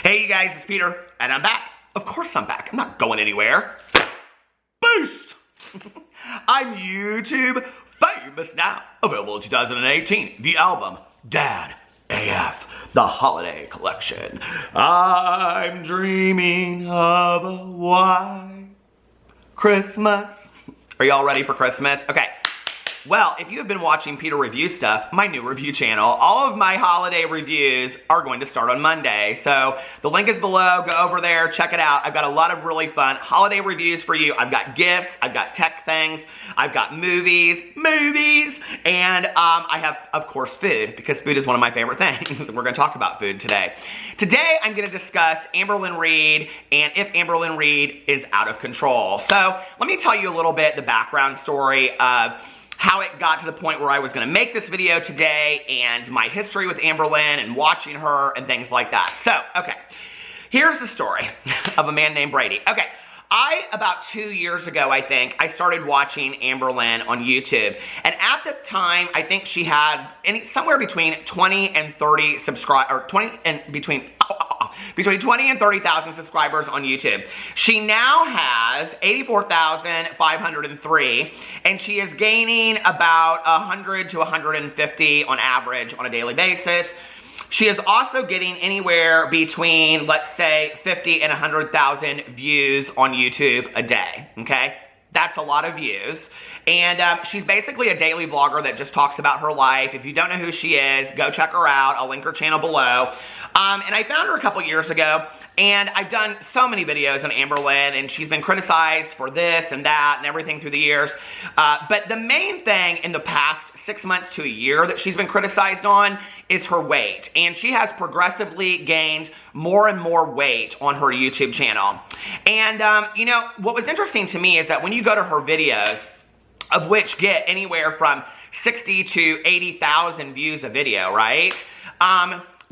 Hey you guys, it's Peter, and I'm back. Of course I'm back. I'm not going anywhere. Boost! I'm YouTube famous now. Available in 2018. The album, Dad AF, the holiday collection. I'm dreaming of a white Christmas. Are y'all ready for Christmas? Okay. Well, if you have been watching Peter Review Stuff, my new review channel, all of my holiday reviews are going to start on Monday. So the link is below. Go over there. Check it out. I've got a lot of really fun holiday reviews for you. I've got gifts. I've got tech things. I've got movies, and I have, of course, food, because food is one of my favorite things. We're going to talk about food today. Today, I'm going to discuss Amberlynn Reid and if Amberlynn Reid is out of control. So let me tell you a little bit the background story of how it got to the point where I was going to make this video today, and my history with Amberlynn and watching her and things like that. So, okay, here's the story of a man named Brady. Okay, about 2 years ago, I think, I started watching Amberlynn on YouTube, and at the time, I think she had somewhere between 20 and 30 subscribers, or between 20 and 30,000 subscribers on YouTube. She now has 84,503, and she is gaining about 100 to 150 on average on a daily basis. She is also getting anywhere between, let's say, 50 and 100,000 views on YouTube a day, okay? That's a lot of views. And she's basically a daily vlogger that just talks about her life. If you don't know who she is, go check her out. I'll link her channel below. And I found her a couple years ago, and I've done so many videos on Amberlynn, and she's been criticized for this and that and everything through the years. But the main thing in the past 6 months to a year that she's been criticized on is her weight. And she has progressively gained more and more weight on her YouTube channel. And, you know, what was interesting to me is that when you go to her videos, of which get anywhere from 60 to 80,000 views a video, right?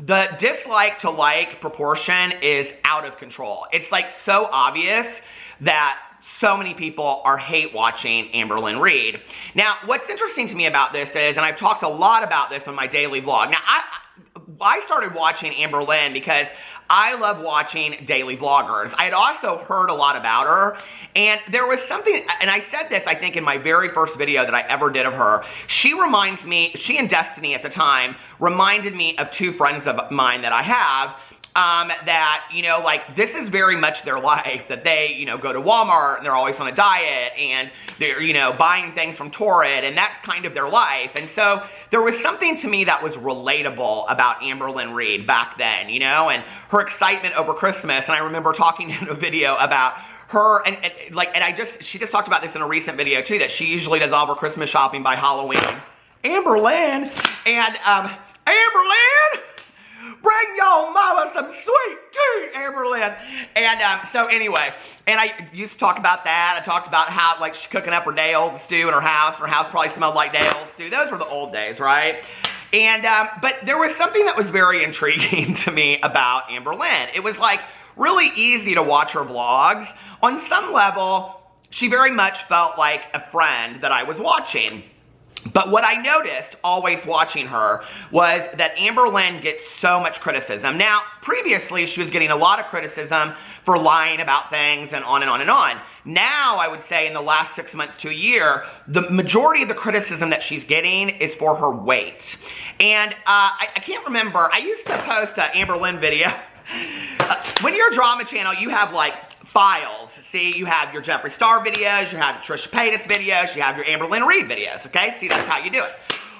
The dislike to like proportion is out of control. It's like so obvious that so many people are hate watching Amberlynn Reid. Now, what's interesting to me about this is, and I've talked a lot about this on my daily vlog. Now, I started watching Amberlynn because I love watching daily vloggers. I had also heard a lot about her, and there was something, and I said this, I think, in my very first video that I ever did of her. She reminds me, she and Destiny at the time reminded me of two friends of mine that I have, that, you know, like, this is very much their life, that they, you know, go to Walmart and they're always on a diet, and they're, you know, buying things from Torrid, and that's kind of their life. And so there was something to me that was relatable about Amberlynn Reid back then, you know, and her excitement over Christmas. And I remember talking in a video about her, and she just talked about this in a recent video too, that she usually does all of her Christmas shopping by Halloween. Amberlynn, and Amberlynn, bring your mama some sweet tea, Amberlynn. And so anyway, and I used to talk about that. I talked about how, like, she's cooking up her day-old stew in her house. Her house probably smelled like day-old stew. Those were the old days, right? And, but there was something that was very intriguing to me about Amberlynn. It was, like, really easy to watch her vlogs. On some level, she very much felt like a friend that I was watching. But what I noticed, always watching her, was that Amberlynn gets so much criticism. Now, previously, she was getting a lot of criticism for lying about things and on and on and on. Now, I would say in the last 6 months to a year, the majority of the criticism that she's getting is for her weight. And I can't remember, I used to post an Amberlynn video. When you're a drama channel, you have, like, files. See, you have your Jeffree Star videos, you have your Trisha Paytas videos, you have your Amberlynn Reid videos, okay? See, that's how you do it.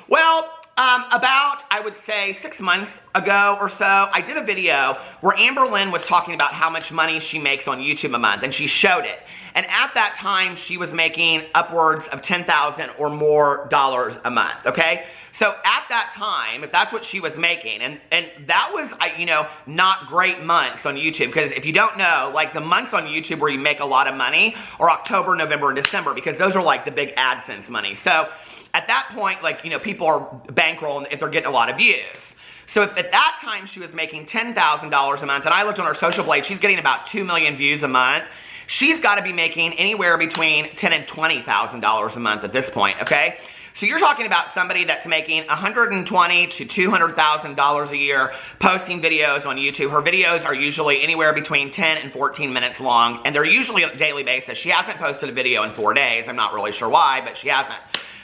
Well, about, I would say, 6 months ago or so, I did a video where Amberlynn was talking about how much money she makes on YouTube a month, and she showed it. And at that time, she was making upwards of $10,000 or more a month, okay? So at that time, if that's what she was making, and that was, you know, not great months on YouTube, because if you don't know, like, the months on YouTube where you make a lot of money are October, November, and December, because those are, like, the big AdSense money. So at that point, like, you know, people are bankrolling if they're getting a lot of views. So if at that time she was making $10,000 a month, and I looked on her social blade, she's getting about 2 million views a month. She's got to be making anywhere between $10,000 and $20,000 a month at this point, okay? So you're talking about somebody that's making $120,000 to $200,000 a year posting videos on YouTube. Her videos are usually anywhere between 10 and 14 minutes long, and they're usually on a daily basis. She hasn't posted a video in 4 days. I'm not really sure why, but she hasn't.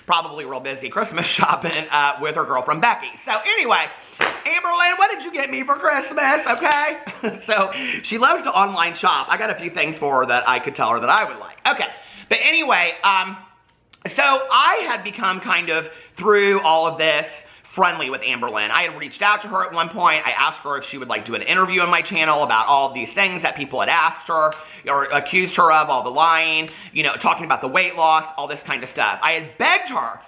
Probably real busy Christmas shopping with her girlfriend Becky. So anyway, Amberlynn, what did you get me for Christmas, okay? So she loves to online shop. I got a few things for her that I could tell her that I would like. Okay, but anyway, so I had become kind of, through all of this, friendly with Amberlynn. I had reached out to her at one point. I asked her if she would like do an interview on my channel about all of these things that people had asked her or accused her of, all the lying, you know, talking about the weight loss, all this kind of stuff. I had begged on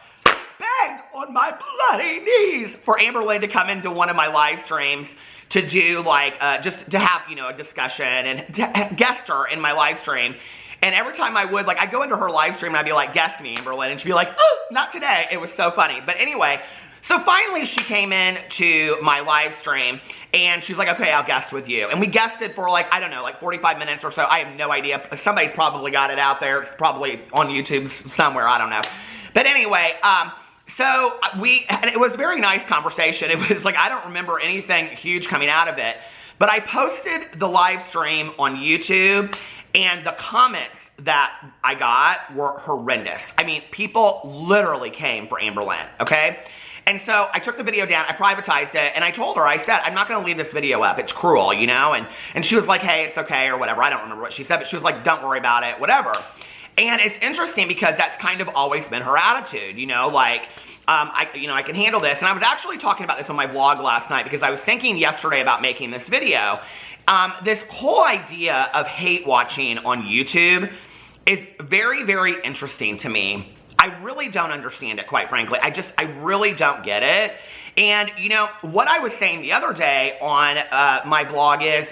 my bloody knees for Amberlynn to come into one of my live streams to do like, just to have, you know, a discussion and to guest her in my live stream. And every time I would, like, I'd go into her live stream and I'd be like, guest me, Amberlynn. And she'd be like, oh, not today. It was so funny. But anyway, so finally she came in to my live stream and she's like, okay, I'll guest with you. And we guested for like, I don't know, like 45 minutes or so. I have no idea. Somebody's probably got it out there. It's probably on YouTube somewhere. I don't know. But anyway, so and it was a very nice conversation. It was like, I don't remember anything huge coming out of it. But I posted the live stream on YouTube, and the comments that I got were horrendous. I mean, people literally came for Amberlynn, okay? And so I took the video down, I privatized it, and I told her, I said, I'm not gonna leave this video up, it's cruel, you know? And she was like, hey, it's okay, or whatever. I don't remember what she said, but she was like, don't worry about it, whatever. And it's interesting because that's kind of always been her attitude, you know, like, I can handle this. And I was actually talking about this on my vlog last night because I was thinking yesterday about making this video. This whole idea of hate watching on YouTube is very, very interesting to me. I really don't understand it, quite frankly. I really don't get it. And, you know, what I was saying the other day on my vlog is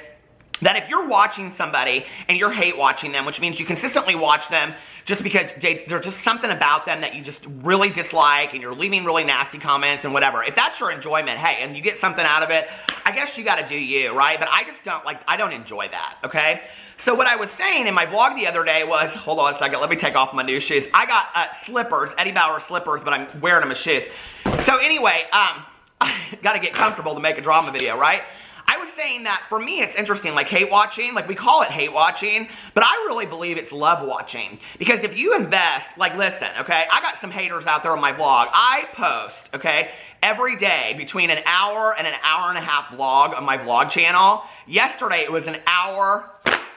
that if you're watching somebody and you're hate watching them, which means you consistently watch them just because there's just something about them that you just really dislike and you're leaving really nasty comments and whatever. If that's your enjoyment, hey, and you get something out of it, I guess you got to do you, right? But I just don't, like, I don't enjoy that, okay? So what I was saying in my vlog the other day was, hold on a second, let me take off my new shoes. I got slippers, Eddie Bauer slippers, but I'm wearing them as shoes. So anyway, got to get comfortable to make a drama video, right? I was saying that for me it's interesting, like hate watching, like we call it hate watching, but I really believe it's love watching. Because if you invest, like listen, okay, I got some haters out there on my vlog. I post, okay, every day between an hour and a half vlog on my vlog channel. Yesterday it was an hour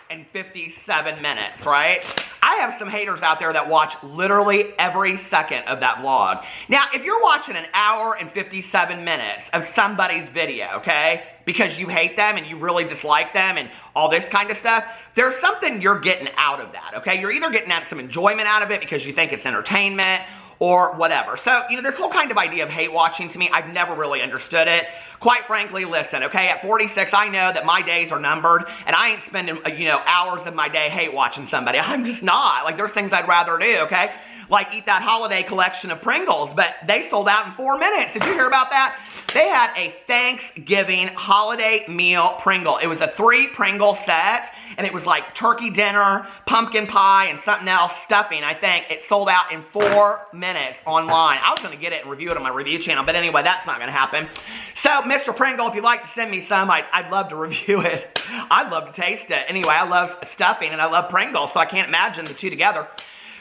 and 57 minutes, right? I have some haters out there that watch literally every second of that vlog. Now, if you're watching an hour and 57 minutes of somebody's video, okay, because you hate them and you really dislike them and all this kind of stuff, there's something you're getting out of that, okay? You're either getting some enjoyment out of it because you think it's entertainment or whatever. So, you know, this whole kind of idea of hate watching to me, I've never really understood it. Quite frankly, listen, okay, at 46, I know that my days are numbered, and I ain't spending, you know, hours of my day hate watching somebody. I'm just not. Like, there's things I'd rather do, okay? Like eat that holiday collection of Pringles, but they sold out in 4 minutes. Did you hear about that? They had a Thanksgiving holiday meal Pringle. It was a 3 Pringle set, and it was like turkey dinner, pumpkin pie, and something else, stuffing, I think. It sold out in 4 minutes online. I was going to get it and review it on my review channel, but anyway, that's not going to happen. So, Mr. Pringle, if you'd like to send me some, I'd love to review it. I'd love to taste it. Anyway, I love stuffing, and I love Pringles, so I can't imagine the two together.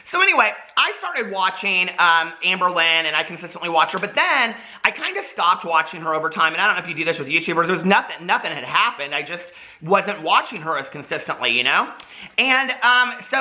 So anyway, I started watching Amberlynn, and I consistently watch her, but then I kind of stopped watching her over time, and I don't know if you do this with YouTubers. There was nothing had happened. I just wasn't watching her as consistently, you know? And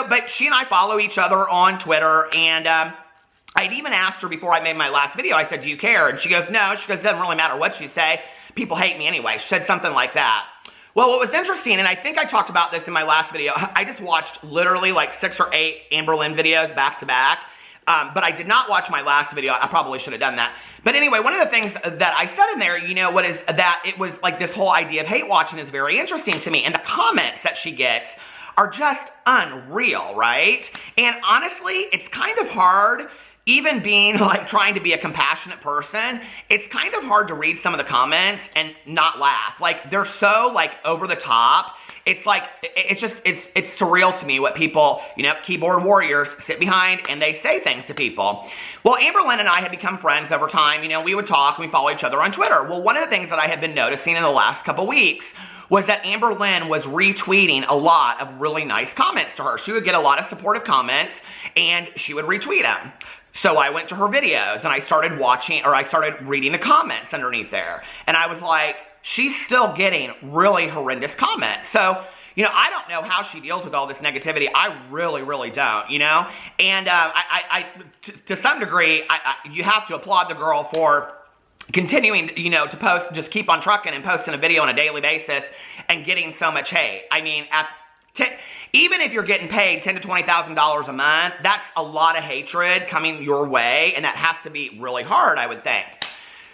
but she and I follow each other on Twitter, and I'd even asked her before I made my last video, I said, do you care? And she goes, no. She goes, it doesn't really matter what you say. People hate me anyway. She said something like that. Well, what was interesting, and I think I talked about this in my last video, I just watched literally like 6 or 8 Amberlynn videos back to back, but I did not watch my last video. I probably should have done that. But anyway, one of the things that I said in there, you know, what is that it was like this whole idea of hate watching is very interesting to me, and the comments that she gets are just unreal, right? And honestly, it's kind of hard even being like trying to be a compassionate person, it's kind of hard to read some of the comments and not laugh. Like, they're so like over the top. It's like, it's surreal to me what people, you know, keyboard warriors sit behind and they say things to people. Well, Amberlynn and I had become friends over time. You know, we would talk and we follow each other on Twitter. Well, one of the things that I had been noticing in the last couple weeks was that Amberlynn was retweeting a lot of really nice comments to her. She would get a lot of supportive comments and she would retweet them. So I went to her videos and I started watching, or I started reading the comments underneath there. And I was like, she's still getting really horrendous comments. So, you know, I don't know how she deals with all this negativity. I really, really don't, you know? And to some degree, you have to applaud the girl for continuing, you know, to post, just keep on trucking and posting a video on a daily basis and getting so much hate. I mean, even if you're getting paid $10,000 to $20,000 a month, that's a lot of hatred coming your way, and that has to be really hard, I would think.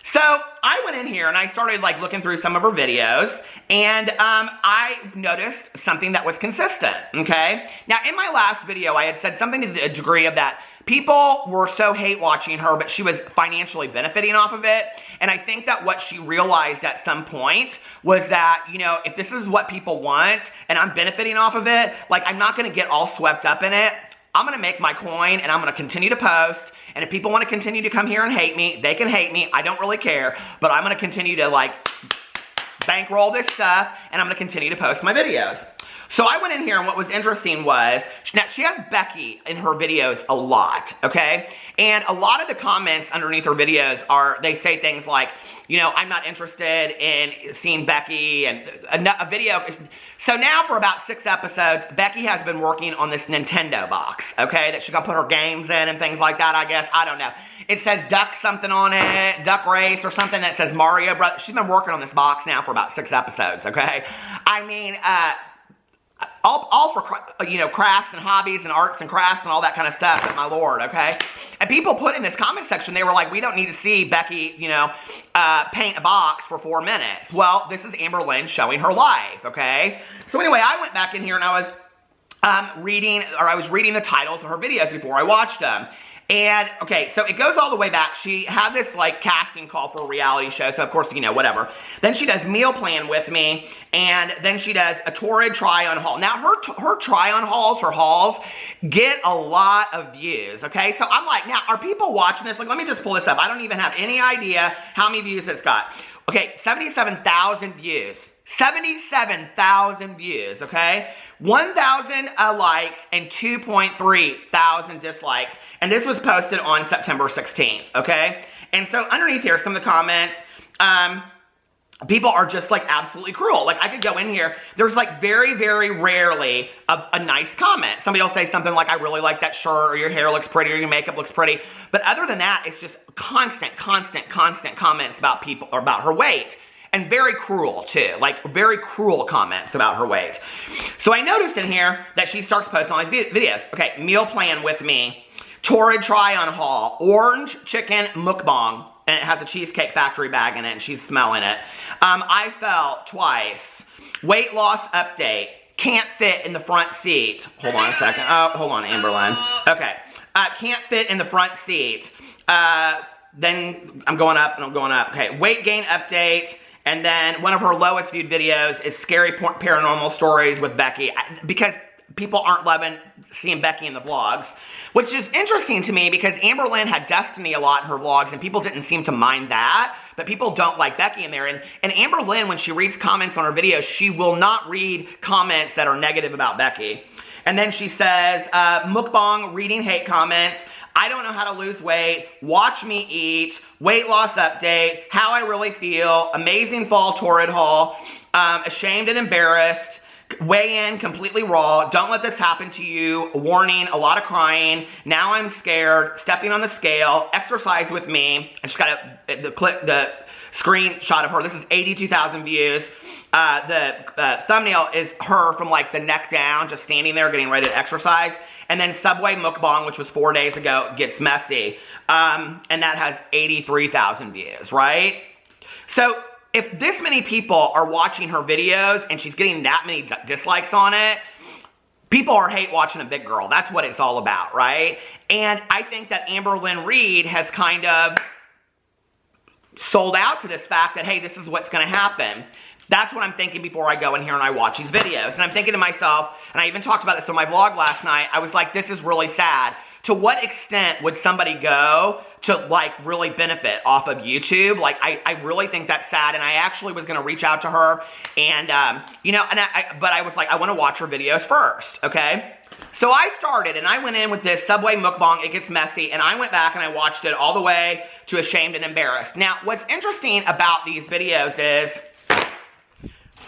So I went in here and I started like looking through some of her videos, and I noticed something that was consistent, okay? Now, in my last video, I had said something to the degree of that people were so hate watching her, but she was financially benefiting off of it. And I think that what she realized at some point was that, you know, if this is what people want and I'm benefiting off of it, like, I'm not going to get all swept up in it. I'm going to make my coin and I'm going to continue to post. And if people want to continue to come here and hate me, they can hate me. I don't really care. But I'm going to continue to like bankroll this stuff and I'm going to continue to post my videos. So I went in here, and what was interesting was, now she has Becky in her videos a lot, okay? And a lot of the comments underneath her videos are, they say things like, you know, I'm not interested in seeing Becky, and a video. So now for about 6 episodes, Becky has been working on this Nintendo box, okay? That she's gonna put her games in and things like that, I guess. I don't know. It says Duck something on it, Duck Race or something that says Mario Brothers. She's been working on this box now for about 6 episodes, okay? I mean, all for, you know, crafts and hobbies and arts and crafts and all that kind of stuff, but my lord, okay? And people put in this comment section, they were like, we don't need to see Becky, you know, paint a box for 4 minutes. Well, this is Amberlynn showing her life, okay? So anyway, I went back in here and I was reading the titles of her videos before I watched them. And, okay, so it goes all the way back. She had this, like, casting call for a reality show, so, of course, you know, whatever. Then she does Meal Plan with me, and then she does a torrid try-on haul. Now, her try-on hauls, her hauls, get a lot of views, okay? So I'm like, now, are people watching this? Like, let me just pull this up. I don't even have any idea how many views it's got. Okay, 77,000 views. 77,000 views, okay? 1,000 likes and 2.3 thousand dislikes. And this was posted on September 16th, okay? And so underneath here, some of the comments, people are just like absolutely cruel. Like, I could go in here, there's like very, very rarely a nice comment. Somebody will say something like, I really like that shirt, or your hair looks pretty, or your makeup looks pretty. But other than that, it's just constant comments about people, or about her weight. And very cruel, too. Like, very cruel comments about her weight. So I noticed in here that she starts posting all these videos. Okay, Meal Plan with me. Torrid Try-On Haul. Orange Chicken Mukbang. And it has a Cheesecake Factory bag in it, and she's smelling it. I Fell Twice. Weight Loss Update. Can't Fit in the Front Seat. Hold on a second. Oh, hold on, Amberlynn. Okay. Can't Fit in the Front Seat. Then I'm going up, and I'm going up. Okay, Weight Gain Update. And then one of her lowest viewed videos is Scary Paranormal Stories with Becky, because people aren't loving seeing Becky in the vlogs, which is interesting to me because Amberlynn had Destiny a lot in her vlogs and people didn't seem to mind that, but people don't like Becky in there. And Amberlynn, when she reads comments on her videos, she will not read comments that are negative about Becky. And then she says, mukbang, reading hate comments. I don't know how to lose weight, watch me eat, weight loss update, how I really feel, amazing fall torrid haul, ashamed and embarrassed, weigh in completely raw, don't let this happen to you, warning, a lot of crying, now I'm scared, stepping on the scale, exercise with me. I just got the screenshot of her. This is 82,000 views. The thumbnail is her from like the neck down, just standing there getting ready to exercise. And then Subway Mukbang, which was 4 days ago, gets messy. And that has 83,000 views, right? So if this many people are watching her videos and she's getting that many dislikes on it, people are hate watching a big girl. That's what it's all about, right? And I think that Amberlynn Reid has kind of sold out to this fact that, hey, this is what's going to happen. That's what I'm thinking before I go in here and I watch these videos. And I'm thinking to myself, and I even talked about this on my vlog last night, I was like, this is really sad. To what extent would somebody go to, like, really benefit off of YouTube? Like, I really think that's sad, and I actually was going to reach out to her, and, you know, but I was like, I want to watch her videos first, okay? So I started, and I went in with this Subway mukbang, It Gets Messy, and I went back and I watched it all the way to Ashamed and Embarrassed. Now, what's interesting about these videos is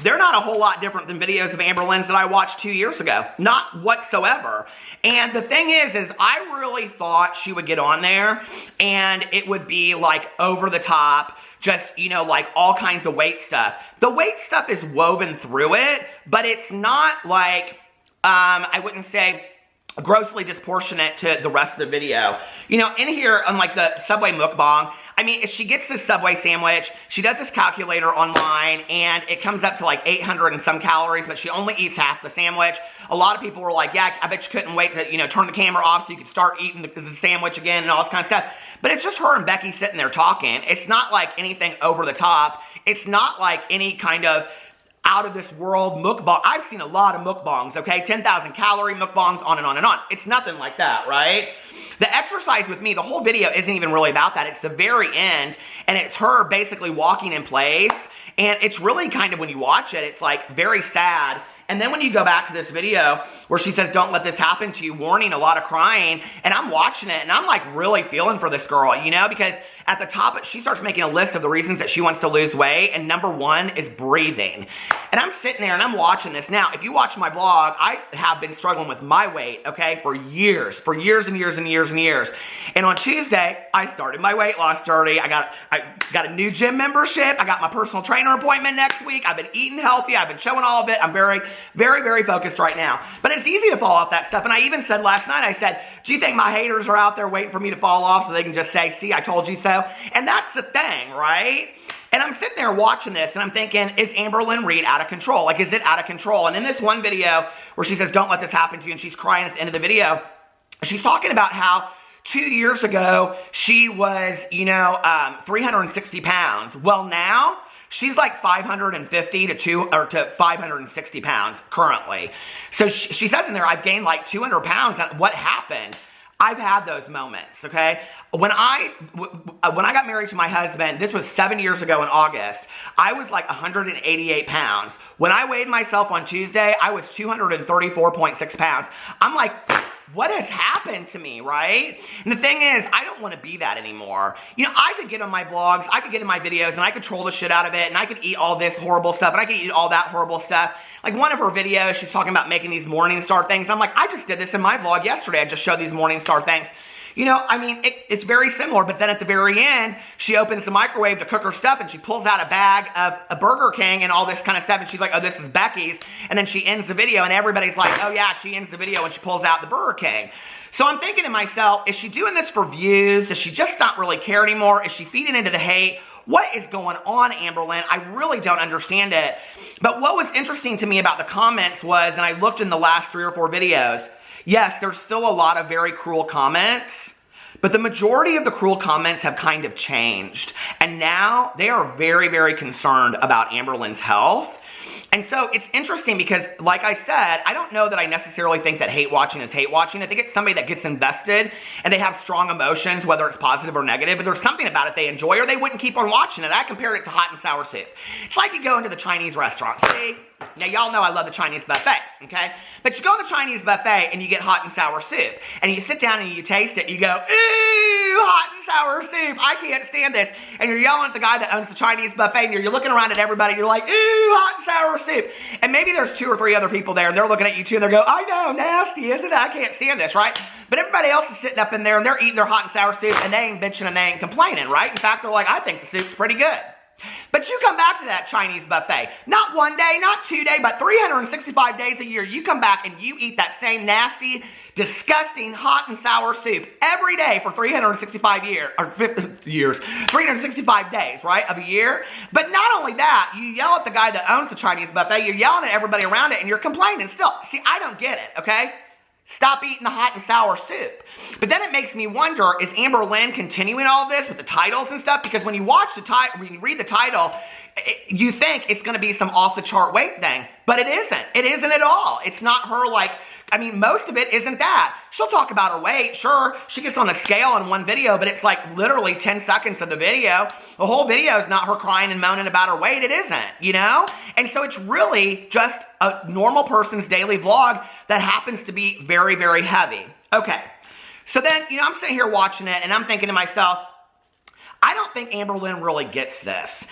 they're not a whole lot different than videos of Amberlynn's that I watched 2 years ago. Not whatsoever. And the thing is I really thought she would get on there and it would be like over the top, just, you know, like all kinds of weight stuff. The weight stuff is woven through it, but it's not like, I wouldn't say grossly disproportionate to the rest of the video. You know, in here, unlike the Subway mukbang, I mean, if she gets this Subway sandwich, she does this calculator online, and it comes up to like 800 and some calories, but she only eats half the sandwich. A lot of people were like, yeah, I bet you couldn't wait to, you know, turn the camera off so you could start eating the sandwich again and all this kind of stuff. But it's just her and Becky sitting there talking. It's not like anything over the top. It's not like any kind of out of this world mukbang. I've seen a lot of mukbangs, okay? 10,000 calorie mukbangs, on and on and on. It's nothing like that, right? The exercise with me, the whole video isn't even really about that. It's the very end, and it's her basically walking in place, and it's really kind of, when you watch it, it's like very sad. And then when you go back to this video where she says, don't let this happen to you, warning, a lot of crying, and I'm watching it, and I'm like really feeling for this girl, you know, because at the top, she starts making a list of the reasons that she wants to lose weight, and number one is breathing. And I'm sitting there and I'm watching this. Now, if you watch my vlog, I have been struggling with my weight, okay, for years and years and years and years. And on Tuesday, I started my weight loss journey. I got a new gym membership. I got my personal trainer appointment next week. I've been eating healthy. I've been showing all of it. I'm very, very, very focused right now. But it's easy to fall off that stuff. And I even said last night, I said, do you think my haters are out there waiting for me to fall off so they can just say, see, I told you so? And that's the thing, right? And I'm sitting there watching this, and I'm thinking, is Amberlynn Reid out of control? Like, is it out of control? And in this one video where she says, don't let this happen to you, and she's crying at the end of the video, she's talking about how 2 years ago, she was, you know, 360 pounds. Well, now, she's like 550 to 560 pounds currently. So she says in there, I've gained like 200 pounds. What happened? I've had those moments, okay? When I got married to my husband, this was 7 years ago in August, I was like 188 pounds. When I weighed myself on Tuesday, I was 234.6 pounds. I'm like, what has happened to me, right? And the thing is, I don't want to be that anymore. You know, I could get on my vlogs, I could get in my videos, and I could troll the shit out of it, and I could eat all this horrible stuff, and I could eat all that horrible stuff. Like one of her videos, she's talking about making these Morningstar things. I'm like, I just did this in my vlog yesterday. I just showed these Morningstar things. You know, I mean, it's very similar, but then at the very end, she opens the microwave to cook her stuff, and she pulls out a bag of a Burger King and all this kind of stuff, and she's like, oh, this is Becky's, and then she ends the video, and everybody's like, oh yeah, she ends the video when she pulls out the Burger King. So I'm thinking to myself, is she doing this for views? Does she just not really care anymore? Is she feeding into the hate? What is going on, Amberlynn? I really don't understand it. But what was interesting to me about the comments was, and I looked in the last 3 or 4 videos, yes, there's still a lot of very cruel comments, but the majority of the cruel comments have kind of changed. And now they are very, very concerned about Amberlynn's health. And so it's interesting because, like I said, I don't know that I necessarily think that hate watching is hate watching. I think it's somebody that gets invested and they have strong emotions, whether it's positive or negative, but there's something about it they enjoy or they wouldn't keep on watching it. I compared it to hot and sour soup. It's like you go into the Chinese restaurant. See? Now, y'all know I love the Chinese buffet, okay? But you go to the Chinese buffet and you get hot and sour soup. And you sit down and you taste it and you go, ooh, hot and sour soup. I can't stand this. And you're yelling at the guy that owns the Chinese buffet and you're looking around at everybody. You're like, ooh, hot and sour soup. And maybe there's 2 or 3 other people there and they're looking at you too and they're going, I know, nasty, isn't it? I can't stand this, right? But everybody else is sitting up in there and they're eating their hot and sour soup and they ain't bitching and they ain't complaining, right? In fact, they're like, I think the soup's pretty good. But you come back to that Chinese buffet. Not one day, not 2 days, but 365 days a year. You come back and you eat that same nasty, disgusting, hot and sour soup every day for 365 years, 365 days, right, of a year. But not only that, you yell at the guy that owns the Chinese buffet, you're yelling at everybody around it, and you're complaining still. See, I don't get it, okay? Stop eating the hot and sour soup. But then it makes me wonder, is Amberlynn continuing all this with the titles and stuff? Because when you watch the title, when you read the title, you think it's going to be some off-the-chart weight thing. But it isn't. It isn't at all. It's not her, like, I mean, most of it isn't that. She'll talk about her weight. Sure, she gets on the scale in one video, but it's like literally 10 seconds of the video. The whole video is not her crying and moaning about her weight. It isn't, you know? And so it's really just a normal person's daily vlog that happens to be very, very heavy. Okay. So then, you know, I'm sitting here watching it, and I'm thinking to myself, I don't think Amberlynn really gets this.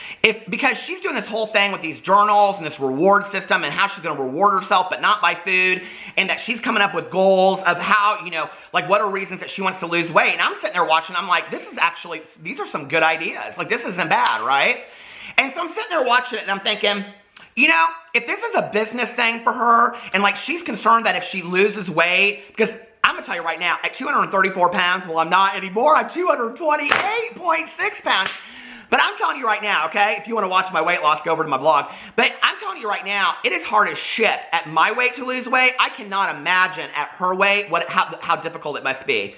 Because she's doing this whole thing with these journals and this reward system and how she's going to reward herself, but not by food, and that she's coming up with goals of how, you know, like what are reasons that she wants to lose weight. And I'm sitting there watching, I'm like, this is actually, these are some good ideas. Like, this isn't bad, right? And so I'm sitting there watching it, and I'm thinking, you know, if this is a business thing for her, and like she's concerned that if she loses weight, because I'm going to tell you right now, at 234 pounds, well, I'm not anymore. I'm 228.6 pounds. But I'm telling you right now, okay, if you want to watch my weight loss, go over to my vlog. But I'm telling you right now, it is hard as shit at my weight to lose weight. I cannot imagine at her weight how difficult it must be.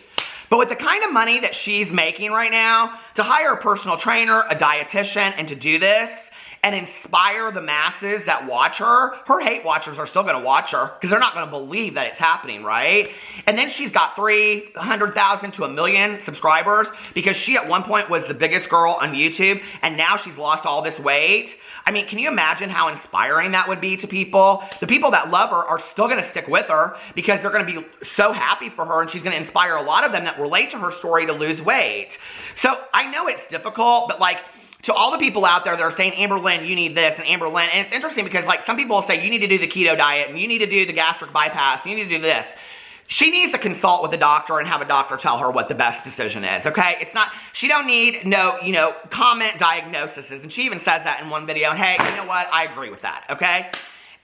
But with the kind of money that she's making right now, to hire a personal trainer, a dietitian, and to do this, and inspire the masses that watch her, her hate watchers are still going to watch her because they're not going to believe that it's happening, right? And then she's got 300,000 to 1 million subscribers because she at one point was the biggest girl on YouTube, and now she's lost all this weight. I mean, can you imagine how inspiring that would be to people? The people that love her are still going to stick with her because they're going to be so happy for her, and she's going to inspire a lot of them that relate to her story to lose weight. So I know it's difficult, but like, to all the people out there that are saying, Amberlynn, you need this, and Amberlynn, and it's interesting because like some people will say, you need to do the keto diet, and you need to do the gastric bypass, you need to do this. She needs to consult with a doctor and have a doctor tell her what the best decision is, okay? It's not, she don't need no, you know, comment diagnoses, and she even says that in one video, and hey, you know what, I agree with that, okay?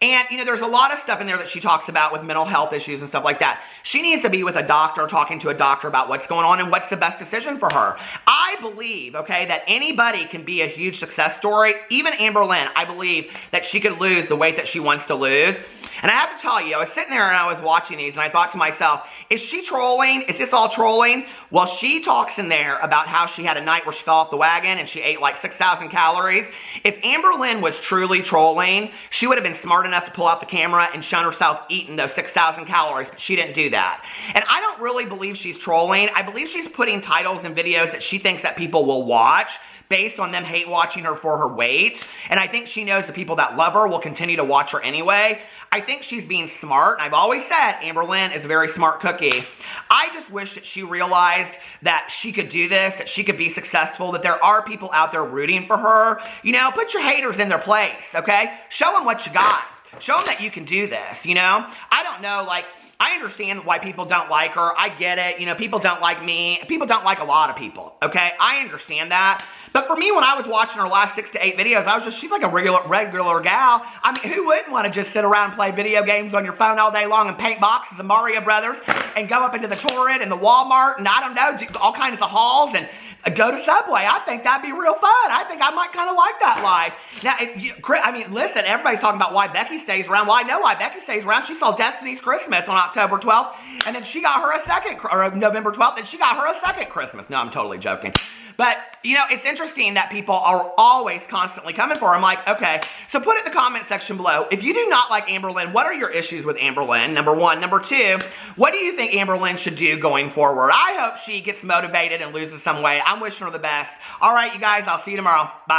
And, you know, there's a lot of stuff in there that she talks about with mental health issues and stuff like that. She needs to be with a doctor, talking to a doctor about what's going on and what's the best decision for her. I believe, okay, that anybody can be a huge success story. Even Amberlynn, I believe that she could lose the weight that she wants to lose. And I have to tell you, I was sitting there and I was watching these and I thought to myself, is she trolling? Is this all trolling? Well, she talks in there about how she had a night where she fell off the wagon and she ate like 6,000 calories. If Amberlynn was truly trolling, she would have been smart enough to pull out the camera and shown herself eating those 6,000 calories, but she didn't do that. And I don't really believe she's trolling. I believe she's putting titles and videos that she thinks that people will watch based on them hate watching her for her weight. And I think she knows the people that love her will continue to watch her anyway. I think she's being smart. I've always said Amberlynn is a very smart cookie. I just wish that she realized that she could do this, that she could be successful, that there are people out there rooting for her. You know, put your haters in their place, okay? Show them what you got. Show them that you can do this, you know? I don't know, like, I understand why people don't like her. I get it. You know, people don't like me. People don't like a lot of people, okay? I understand that. But for me, when I was watching her last 6 to 8 videos, I was just, she's like a regular gal. I mean, who wouldn't want to just sit around and play video games on your phone all day long and paint boxes of Mario Brothers and go up into the Torrid and the Walmart and I don't know, do all kinds of hauls and go to Subway? I think that'd be real fun. I think I might kind of like that life. Now, I mean, listen, everybody's talking about why Becky stays around. Well, I know why Becky stays around. She saw Destiny's Christmas on October 12th, and then she got her a second, or November 12th, and she got her a second Christmas. No, I'm totally joking. But, you know, it's interesting that people are always constantly coming for her. I'm like, okay, so put it in the comment section below. If you do not like Amberlynn, what are your issues with Amberlynn? Number one. Number two, what do you think Amberlynn should do going forward? I hope she gets motivated and loses some weight. I'm wishing her the best. All right, you guys, I'll see you tomorrow. Bye.